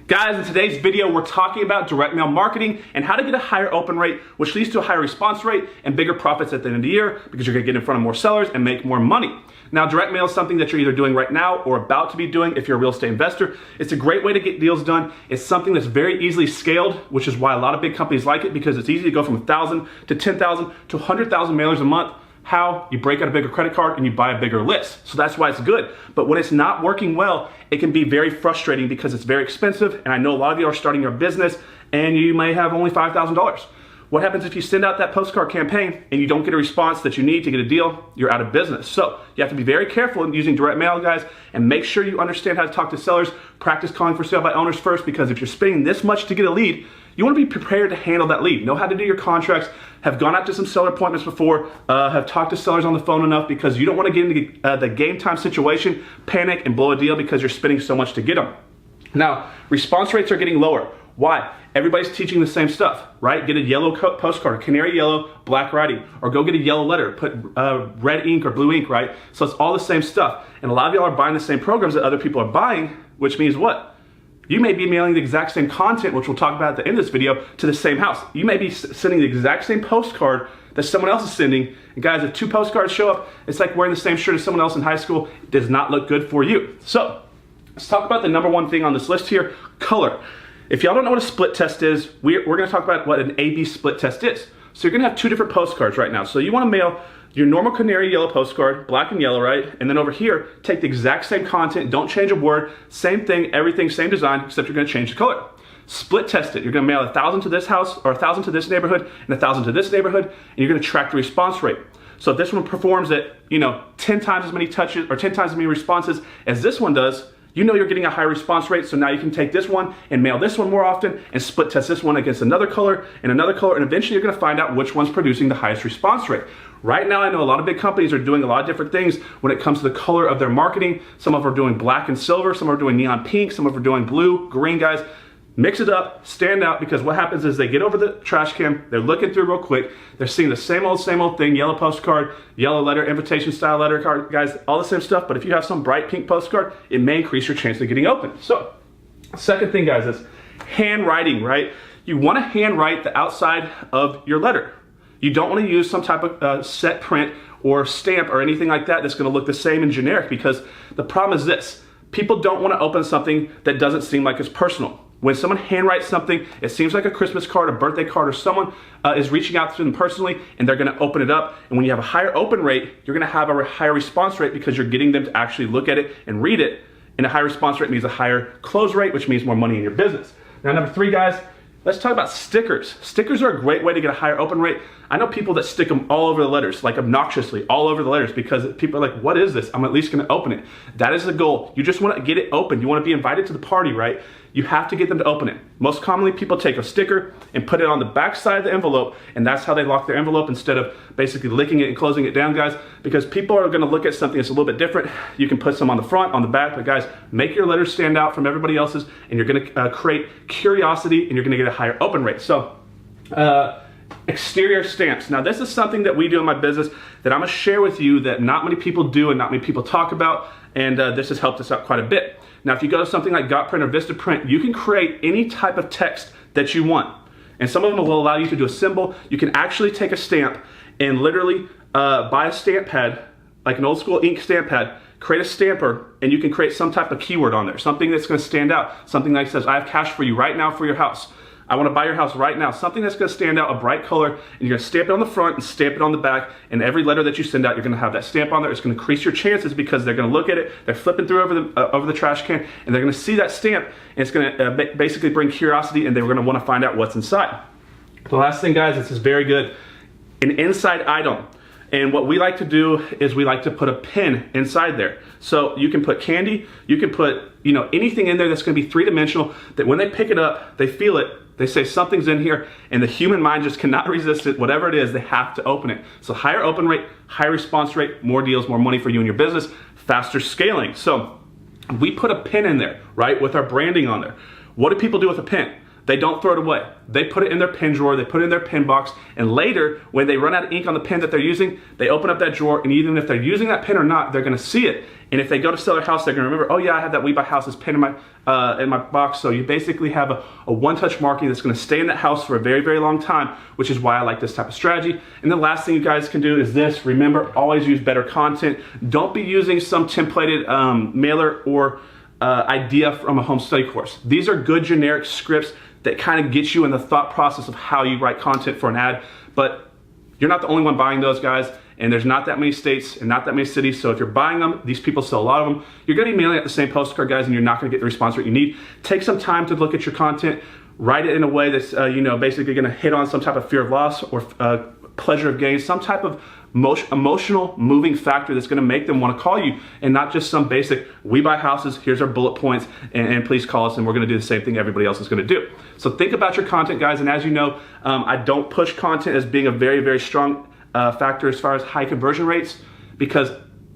Guys, in today's video, we're talking about direct mail marketing and how to get a higher open rate, which leads to a higher response rate and bigger profits at the end of the year because you're gonna get in front of more sellers and make more money. Now, direct mail is something that you're either doing right now or about to be doing if you're a real estate investor. It's a great way to get deals done. It's something that's very easily scaled, which is why a lot of big companies like it because it's easy to go from 1,000 to 10,000 to 100,000 mailers a month. How? You break out a bigger credit card and you buy a bigger list. So that's why it's good. But when it's not working well, it can be very frustrating because it's very expensive. And I know a lot of you are starting your business and you may have only $5,000. What happens if you send out that postcard campaign and you don't get a response that you need to get a deal? You're out of business. So you have to be very careful in using direct mail, guys, and make sure you understand how to talk to sellers. Practice calling for sale by owners first, because if you're spending this much to get a lead, you want to be prepared to handle that lead. Know how to do your contracts, have gone out to some seller appointments before, have talked to sellers on the phone enough, because you don't want to get into the game time situation, panic, and blow a deal because you're spending so much to get them. Now, response rates are getting lower. Why? Everybody's teaching the same stuff, right? Get a yellow postcard, canary yellow, black writing, or go get a yellow letter, put red ink or blue ink, right? So it's all the same stuff. And a lot of y'all are buying the same programs that other people are buying, which means what? You may be mailing the exact same content, which we'll talk about at the end of this video, to the same house. You may be sending the exact same postcard that someone else is sending. And guys, if 2 postcards show up, it's like wearing the same shirt as someone else in high school. It does not look good for you. So let's talk about the number one thing on this list here, color. If y'all don't know what a split test is, we're gonna talk about what an A-B split test is. So you're gonna have 2 different postcards right now. So you wanna mail your normal canary yellow postcard, black and yellow, right? And then over here, take the exact same content, don't change a word, same thing, everything, same design, except you're gonna change the color. Split test it. You're gonna mail 1,000 to this house, or 1,000 to this neighborhood, and 1,000 to this neighborhood, and you're gonna track the response rate. So if this one performs at, 10 times as many touches, or 10 times as many responses as this one does, you know you're getting a high response rate, so now you can take this one and mail this one more often and split test this one against another color, and eventually you're gonna find out which one's producing the highest response rate. Right now, I know a lot of big companies are doing a lot of different things when it comes to the color of their marketing. Some of them are doing black and silver, some are doing neon pink, some of them are doing blue, green, guys. Mix it up, stand out, because what happens is they get over the trash can, they're looking through real quick, they're seeing the same old thing, yellow postcard, yellow letter, invitation style letter card, guys, all the same stuff, but if you have some bright pink postcard, it may increase your chance of getting open. So, second thing, guys, is handwriting, right? You wanna handwrite the outside of your letter. You don't wanna use some type of set print or stamp or anything like that that's gonna look the same and generic, because the problem is this: people don't wanna open something that doesn't seem like it's personal. When someone handwrites something, it seems like a Christmas card, a birthday card, or someone is reaching out to them personally and they're gonna open it up. And when you have a higher open rate, you're gonna have a higher response rate because you're getting them to actually look at it and read it. And a higher response rate means a higher close rate, which means more money in your business. Now, number 3, guys, let's talk about stickers. Stickers are a great way to get a higher open rate. I know people that stick them all over the letters, like obnoxiously, all over the letters, because people are like, what is this? I'm at least gonna open it. That is the goal. You just wanna get it open. You wanna be invited to the party, right? You have to get them to open it. Most commonly, people take a sticker and put it on the back side of the envelope, and that's how they lock their envelope instead of basically licking it and closing it down, guys, because people are gonna look at something that's a little bit different. You can put some on the front, on the back, but guys, make your letters stand out from everybody else's, and you're gonna create curiosity, and you're gonna get a higher open rate. So, exterior stamps. Now, this is something that we do in my business that I'm gonna share with you that not many people do and not many people talk about, and this has helped us out quite a bit. Now, if you go to something like GotPrint or VistaPrint, you can create any type of text that you want. And some of them will allow you to do a symbol. You can actually take a stamp and literally buy a stamp pad, like an old school ink stamp pad, create a stamper, and you can create some type of keyword on there, something that's gonna stand out, something like says, I have cash for you right now for your house. I wanna buy your house right now. Something that's gonna stand out, a bright color, and you're gonna stamp it on the front and stamp it on the back, and every letter that you send out, you're gonna have that stamp on there. It's gonna increase your chances because they're gonna look at it, they're flipping through over the trash can, and they're gonna see that stamp, and it's gonna basically bring curiosity, and they're gonna wanna find out what's inside. The last thing, guys, this is very good, an inside item. And what we like to do is we like to put a pin inside there. So you can put candy, you can put anything in there that's gonna be 3-dimensional, that when they pick it up, they feel it, they say something's in here, and the human mind just cannot resist it. Whatever it is, they have to open it. So higher open rate, higher response rate, more deals, more money for you and your business, faster scaling. So we put a pin in there, right, with our branding on there. What do people do with a pin? They don't throw it away. They put it in their pen drawer, they put it in their pen box, and later, when they run out of ink on the pen that they're using, they open up that drawer, and even if they're using that pen or not, they're gonna see it. And if they go to sell their house, they're gonna remember, oh yeah, I have that We Buy Houses pen in my box. So you basically have a one-touch marking that's gonna stay in that house for a very, very long time, which is why I like this type of strategy. And the last thing you guys can do is this. Remember, always use better content. Don't be using some templated mailer or idea from a home study course. These are good generic scripts that kind of get you in the thought process of how you write content for an ad, but you're not the only one buying those, guys, and there's not that many states and not that many cities, so if you're buying them, these people sell a lot of them, you're gonna be mailing out the same postcard, guys, and you're not gonna get the response rate you need. Take some time to look at your content, write it in a way that's basically gonna hit on some type of fear of loss or pleasure of gain, some type of emotional moving factor that's gonna make them wanna call you, and not just some basic, we buy houses, here's our bullet points, and please call us, and we're gonna do the same thing everybody else is gonna do. So think about your content, guys, and as you know, I don't push content as being a very, very strong factor as far as high conversion rates, because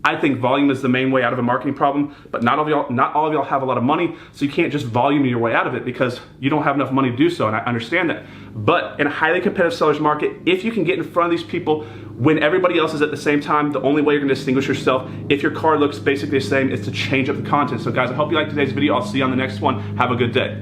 I think volume is the main way out of a marketing problem, but not all of y'all have a lot of money, so you can't just volume your way out of it because you don't have enough money to do so, and I understand that. But in a highly competitive seller's market, if you can get in front of these people when everybody else is at the same time, the only way you're gonna distinguish yourself, if your card looks basically the same, is to change up the content. So guys, I hope you liked today's video. I'll see you on the next one. Have a good day.